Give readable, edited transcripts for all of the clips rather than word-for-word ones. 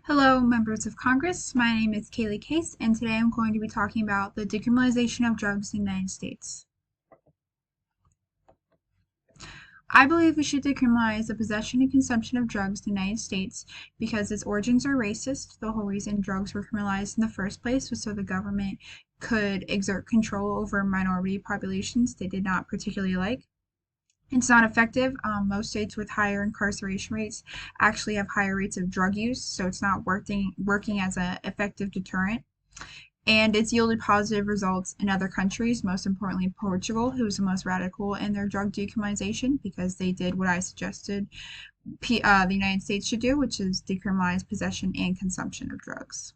Hello, members of Congress. My name is Kaylee Case, and today I'm going to be talking about the decriminalization of drugs in the United States. I believe we should decriminalize the possession and consumption of drugs in the United States because its origins are racist. The whole reason drugs were criminalized in the first place was so the government could exert control over minority populations they did not particularly like. It's not effective. Most states with higher incarceration rates actually have higher rates of drug use, so it's not working as an effective deterrent. And it's yielded positive results in other countries, most importantly Portugal, who was the most radical in their drug decriminalization because they did what I suggested the United States should do, which is decriminalize possession and consumption of drugs.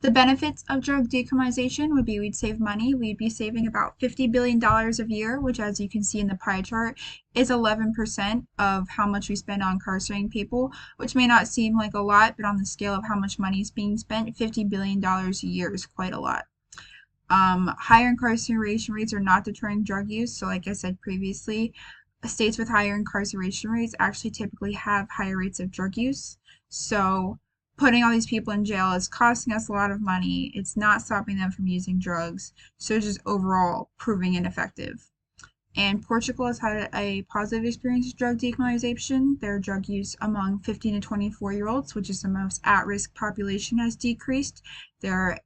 The benefits of drug decriminalization would be we'd save money. We'd be saving about $50 billion a year, which, as you can see in the pie chart, is 11% of how much we spend on incarcerating people, which may not seem like a lot, but on the scale of how much money is being spent, $50 billion a year is quite a lot. Higher incarceration rates are not deterring drug use. So like I said previously, states with higher incarceration rates actually typically have higher rates of drug use. So putting all these people in jail is costing us a lot of money. It's not stopping them from using drugs. So it's just overall proving ineffective. And Portugal has had a positive experience with drug decriminalization. Their drug use among 15 to 24-year-olds, which is the most at-risk population, has decreased. Their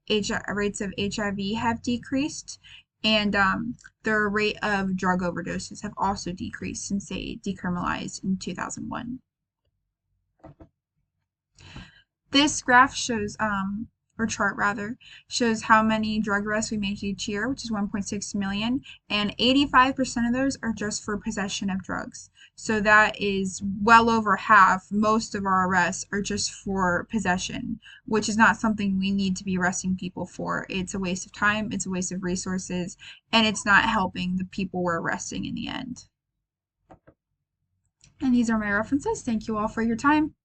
rates of HIV have decreased. And their rate of drug overdoses have also decreased since they decriminalized in 2001. This graph shows, or chart rather, shows how many drug arrests we make each year, which is 1.6 million, and 85% of those are just for possession of drugs. So that is well over half. Most of our arrests are just for possession, which is not something we need to be arresting people for. It's a waste of time, it's a waste of resources, and it's not helping the people we're arresting in the end. And these are my references. Thank you all for your time.